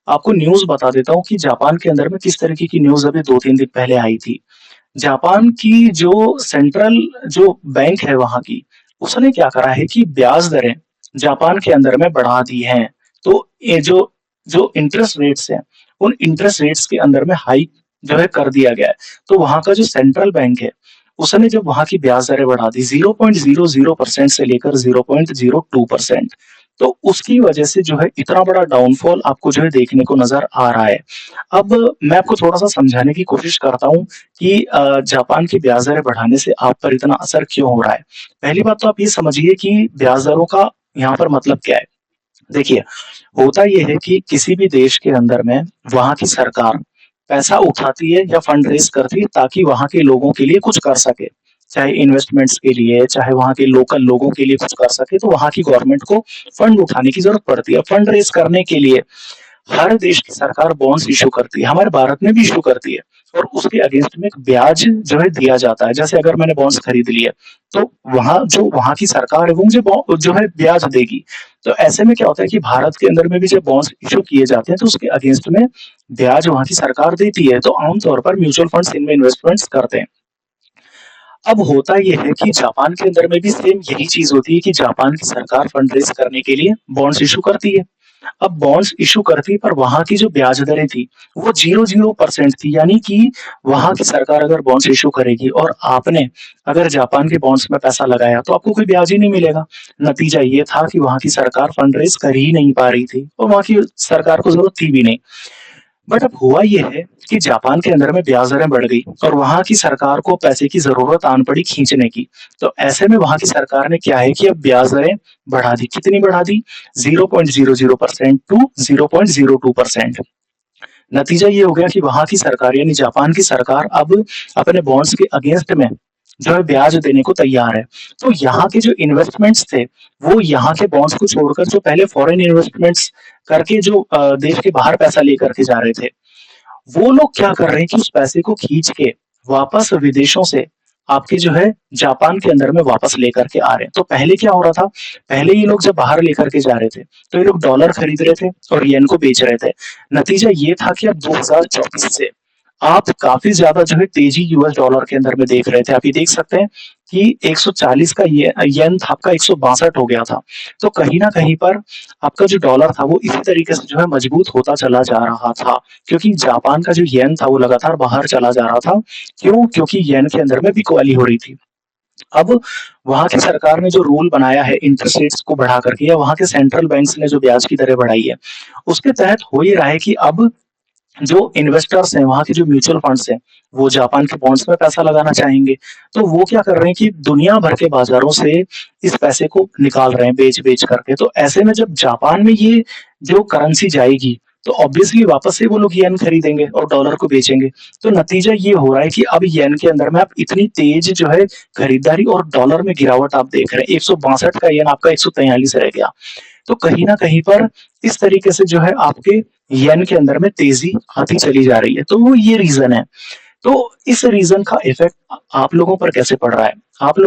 आपको न्यूज़ बता देता हूँ कि जापान के अंदर में किस तरीके की न्यूज़ अभी 2-3 दिन पहले आई थी। जापान की जो सेंट्रल जो बैंक है वहाँ की, उसने क्या करा है कि ब्याज दरें जापान के अंदर में बढ़ा दी हैं। तो ये जो जो इंटरेस्ट रेट्स हैं, उन इंटरेस्ट रेट्स के अंदर में हाइक जो है कर दिया गया है। तो वहाँ का जो सेंट्रल बैंक है, उसने जब वहाँ की ब्याज दरें बढ़ा दी 0.00% से लेकर 0.02%, तो उसकी वजह से जो है इतना बड़ा डाउनफॉल आपको जो है देखने को नज़र आ रहा है। अब मैं आपको थोड़ा-सा समझाने की कोशिश करता हूँ कि जापान की ब्याज दरें बढ़ाने से आप पर इतना असर क्यों हो रहा है। पहली बात तो आप ये समझिए कि ब्याज दरों का यहाँ पर मतलब क्या है? देखिए, होता ये है कि किसी भी देश के अंदर में वहाँ की सरकार पैसा उठाती है या फंड रेज़ करती है ताकि वहाँ के लोगों के लिए कुछ कर सके। चाहे इन्वेस्टमेंट्स के लिए, चाहे वहाँ के लोकल लोगों के लिए कुछ कर सके, तो वहाँ की गवर्नमेंट को फंड उठाने की ज़रूरत पड़ती है। फंड रेज़ करने के लिए हर देश की सरकार बॉन्ड्स इश्यू करती है, हमारे भारत में भी इश्यू करती है और उसके अगेंस्ट में एक ब्याज जो है दिया जाता है। जैसे अगर मैंने बॉन्ड्स खरीद लिए, तो वहाँ की सरकार है वो मुझे जो है ब्याज देगी। तो ऐसे में क्या होता है कि भारत के अंदर में भी जब बॉन्ड्स इश्यू किए जाते हैं तो उसके अगेंस्ट में ब्याज वहाँ की सरकार देती है। तो आम तौर पर म्यूचुअल फंड्स इनमें इन्वेस्टमेंट्स करते हैं। अब होता ये है कि जापान के अंदर में भी सेम यही चीज़ होती है कि जापान की सरकार फंड रेज़ करने के लिए बॉन्ड्स इश्यू करती है। अब बॉन्ड्स इश्यू करती पर वहाँ की जो ब्याज दरें थी, वो 0% थी, यानी कि वहाँ की सरकार अगर बॉन्ड्स इश्यू करेगी और आपने अगर जापान के बॉन्ड्स में पैसा लगाया, तो आपको कोई ब्याज ही नहीं मिलेगा। नतीजा ये था कि वहाँ की सरकार फंड रेज़ कर ही नहीं पा रही थी और वहाँ की सरकार को ज़रूरत थी भी नहीं। बट अब हुआ ये है कि जापान के अंदर में ब्याज दरें बढ़ गई और वहाँ की सरकार को पैसे की ज़रूरत आन पड़ी खींचने की। तो ऐसे में वहाँ की सरकार ने क्या है कि अब ब्याज दरें बढ़ा दी। कितनी बढ़ा दी? 0.00% टू 0.02%। नतीजा ये हो गया कि वहाँ की सरकार यानी जापान की सरकार अब अपने बॉन्ड्स के अगेंस्ट में जो है ब्याज देने को तैयार है। तो यहाँ के जो इन्वेस्टमेंट्स थे, वो यहाँ के बॉन्ड्स को छोड़कर जो पहले फॉरेन इन्वेस्टमेंट्स करके जो देश के बाहर पैसा लेकर के जा रहे थे, वो लोग क्या कर रहे हैं कि उस पैसे को खींच के वापस विदेशों से आपके जो है जापान के अंदर में वापस लेकर के आ रहे हैं। तो पहले क्या हो रहा था? पहले ये लोग जब बाहर लेकर के जा रहे थे, तो ये लोग डॉलर खरीद रहे थे और येन को बेच रहे थे। नतीजा ये था कि अब 2024 से आप काफ़ी ज़्यादा जो है तेज़ी यूएस डॉलर के अंदर में देख रहे थे। आप ये देख सकते हैं कि 140 का येन था आपका 162 हो गया था। तो कहीं न कहीं पर आपका जो डॉलर था वो इसी तरीके से जो है मजबूत होता चला जा रहा था। क्योंकि जापान का जो येन था वो लगातार बाहर चला जा रहा था। क्यों? क्योंकि येन के अंदर में बिकवाली हो रही थी। अब वहाँ की सरकार ने जो रूल बनाया है इंटरेस्ट रेट्स को बढ़ा करके या वहाँ के सेंट्रल बैंक्स ने जो ब्याज की दरें बढ़ाई है, उसके तहत हो ये रहा है कि अब जो इन्वेस्टर्स हैं, वहाँ के जो म्यूचुअल फंड्स हैं, वो जापान के बॉन्ड्स में पैसा लगाना चाहेंगे। तो वो क्या कर रहे हैं कि दुनिया भर के बाज़ारों से इस पैसे को निकाल रहे हैं बेच-बेच करके। तो ऐसे में जब जापान में ये जो करेंसी जाएगी, तो ऑब्वियसली वापस से वो लोग येन खरीदेंगे और डॉलर को बेचेंगे। तो नतीजा ये हो रहा है कि अब येन के अंदर में आप इतनी तेज़ जो है खरीदारी और डॉलर में गिरावट आप देख रहे हैं। 162 का येन आपका 143 रह गया। तो कहीं न कहीं पर इस तरीके से जो है आपके येन के अंदर में तेज़ी आती चली जा रही है। तो वो ये रीज़न है। तो इस रीज़न का इफ़ेक्ट आप लोगों पर कैसे पड़ रहा है? आप लोग